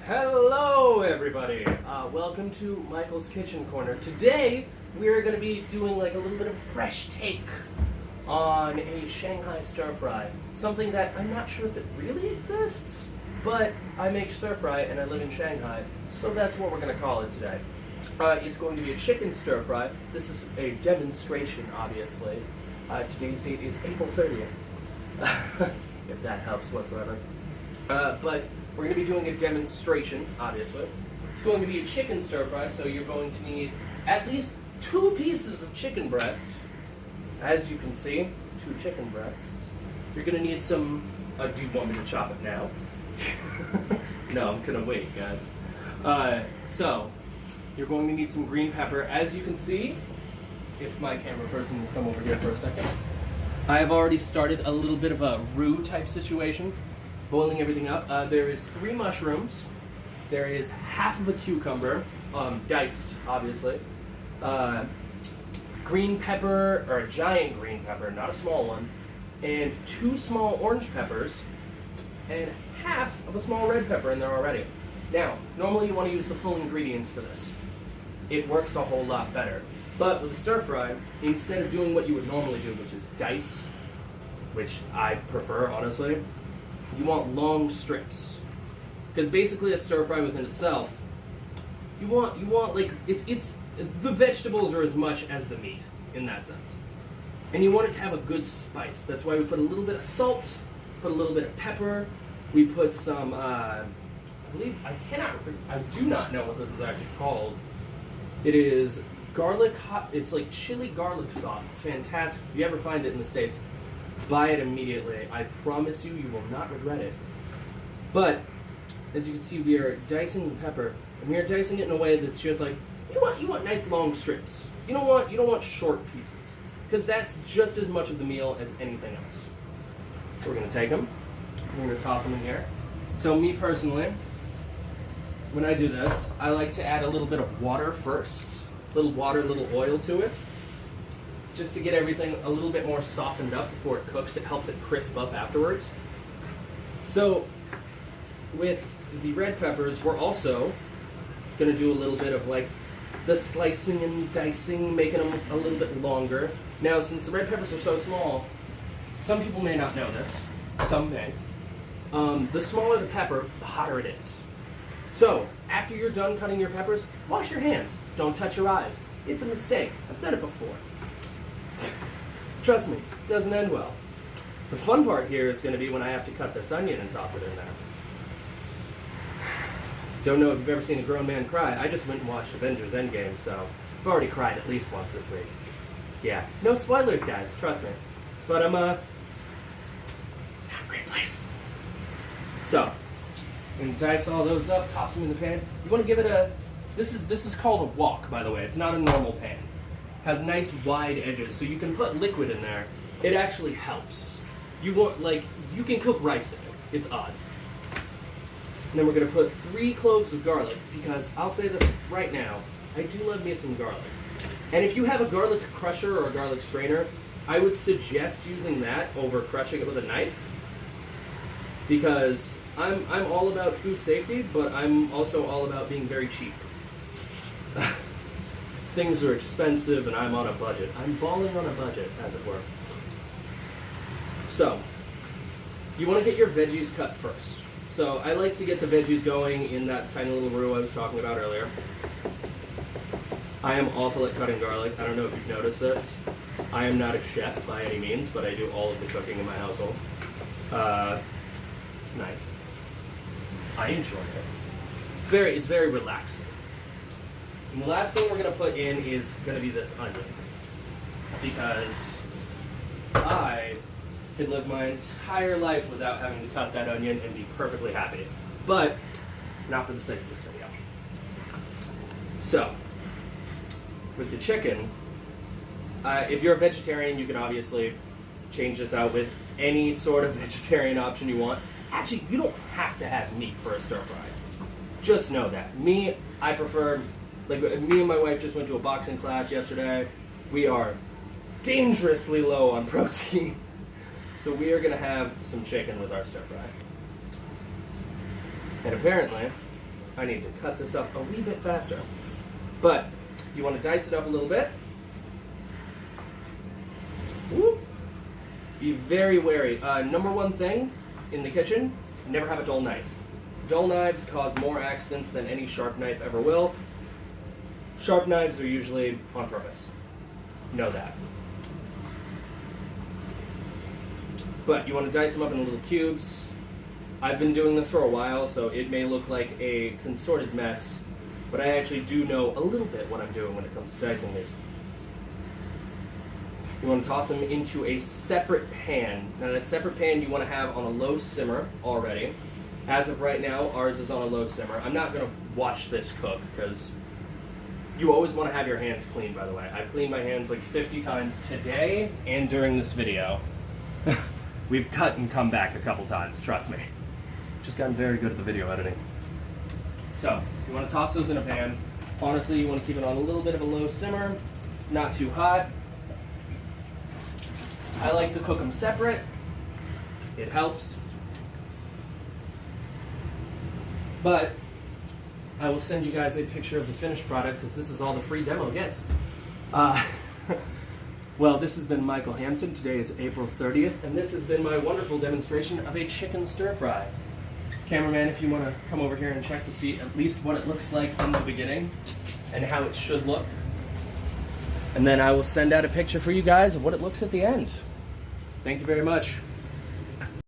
Hello everybody! Welcome to Michael's Kitchen Corner. Today we're going to be doing like a little bit of a fresh take on a Shanghai stir fry. Something that I'm not sure if it really exists, but I make stir fry and I live in Shanghai, so that's what we're going to call it today. It's going to be a chicken stir fry. This is a demonstration, obviously. Today's date is April 30th, if that helps whatsoever. But we're going to be doing a demonstration, obviously. It's going to be a chicken stir fry, so you're going to need at least 2 pieces of chicken breast. As you can see, 2 chicken breasts. You're going to need some... do you want me to chop it now? No, I'm going to wait, guys. So, you're going to need some green pepper. As you can see, if my camera person will come over here for a second, I have already started a little bit of a roux type situation. Boiling everything up. There is 3 mushrooms. There is half of a cucumber, diced, obviously. Green pepper, or a giant green pepper, not a small one. And 2 small orange peppers. And half of a small red pepper in there already. Now, normally you want to use the full ingredients for this. It works a whole lot better. But with a stir fry, instead of doing what you would normally do, which is dice, which I prefer, honestly, you want long strips, because basically a stir fry within itself, you want like it's the vegetables are as much as the meat in that sense, and you want it to have a good spice. That's why we put a little bit of salt, put a little bit of pepper. We put some I do not know what this is actually called. It is garlic hot. It's like chili garlic sauce. It's fantastic. If you ever find it in the States, buy it immediately. I promise you, you will not regret it. But as you can see, we are dicing the pepper, and we are dicing it in a way that's just like you want nice long strips. You don't want short pieces, because that's just as much of the meal as anything else. So we're gonna take them. We're gonna toss them in here. So me personally, when I do this, I like to add a little bit of water first. Little water, little oil to it, just to get everything a little bit more softened up before it cooks. It helps it crisp up afterwards. So with the red peppers, we're also going to do a little bit of like the slicing and dicing, making them a little bit longer. Now, since the red peppers are so small, some people may not know this, some may. The smaller the pepper, the hotter it is. So after you're done cutting your peppers, wash your hands. Don't touch your eyes. It's a mistake. I've done it before. Trust me, it doesn't end well. The fun part here is going to be when I have to cut this onion and toss it in there. Don't know if you've ever seen a grown man cry. I just went and watched Avengers Endgame, so I've already cried at least once this week. Yeah, no spoilers, guys, trust me. But I'm not a great place. So, I'm going to dice all those up, toss them in the pan. You want to give it a... This is called a wok, by the way. It's not a normal pan. Has nice wide edges, so you can put liquid in there. It actually helps. You can cook rice in it. It's odd. And then we're gonna put 3 cloves of garlic, because I'll say this right now, I do love me some garlic. And if you have a garlic crusher or a garlic strainer, I would suggest using that over crushing it with a knife, because I'm all about food safety, but I'm also all about being very cheap. Things are expensive and I'm on a budget. I'm balling on a budget, as it were. So, you want to get your veggies cut first. So I like to get the veggies going in that tiny little roux I was talking about earlier. I am awful at cutting garlic. I don't know if you've noticed this. I am not a chef by any means, but I do all of the cooking in my household. It's nice. I enjoy it. It's very relaxing. And the last thing we're going to put in is going to be this onion, because I could live my entire life without having to cut that onion and be perfectly happy. But not for the sake of this video. So, with the chicken, if you're a vegetarian, you can obviously change this out with any sort of vegetarian option you want. Actually, you don't have to have meat for a stir fry. Just know that. Me, I prefer... Like, me and my wife just went to a boxing class yesterday. We are dangerously low on protein. So we are going to have some chicken with our stir fry. And apparently, I need to cut this up a wee bit faster. But you want to dice it up a little bit. Whoop. Be very wary. Number one thing in the kitchen, never have a dull knife. Dull knives cause more accidents than any sharp knife ever will. Sharp knives are usually on purpose. Know that. But you want to dice them up in little cubes. I've been doing this for a while, so it may look like a consorted mess, but I actually do know a little bit what I'm doing when it comes to dicing these. You want to toss them into a separate pan. Now that separate pan you want to have on a low simmer already. As of right now, ours is on a low simmer. I'm not going to watch this cook because you always want to have your hands clean, by the way. I've cleaned my hands like 50 times today and during this video. We've cut and come back a couple times, trust me. Just gotten very good at the video editing. So, you want to toss those in a pan. Honestly, you want to keep it on a little bit of a low simmer, not too hot. I like to cook them separate. It helps. But I will send you guys a picture of the finished product because this is all the free demo gets. Well, this has been Michael Hampton. Today is April 30th, and this has been my wonderful demonstration of a chicken stir fry. Cameraman, if you want to come over here and check to see at least what it looks like in the beginning and how it should look. And then I will send out a picture for you guys of what it looks at the end. Thank you very much.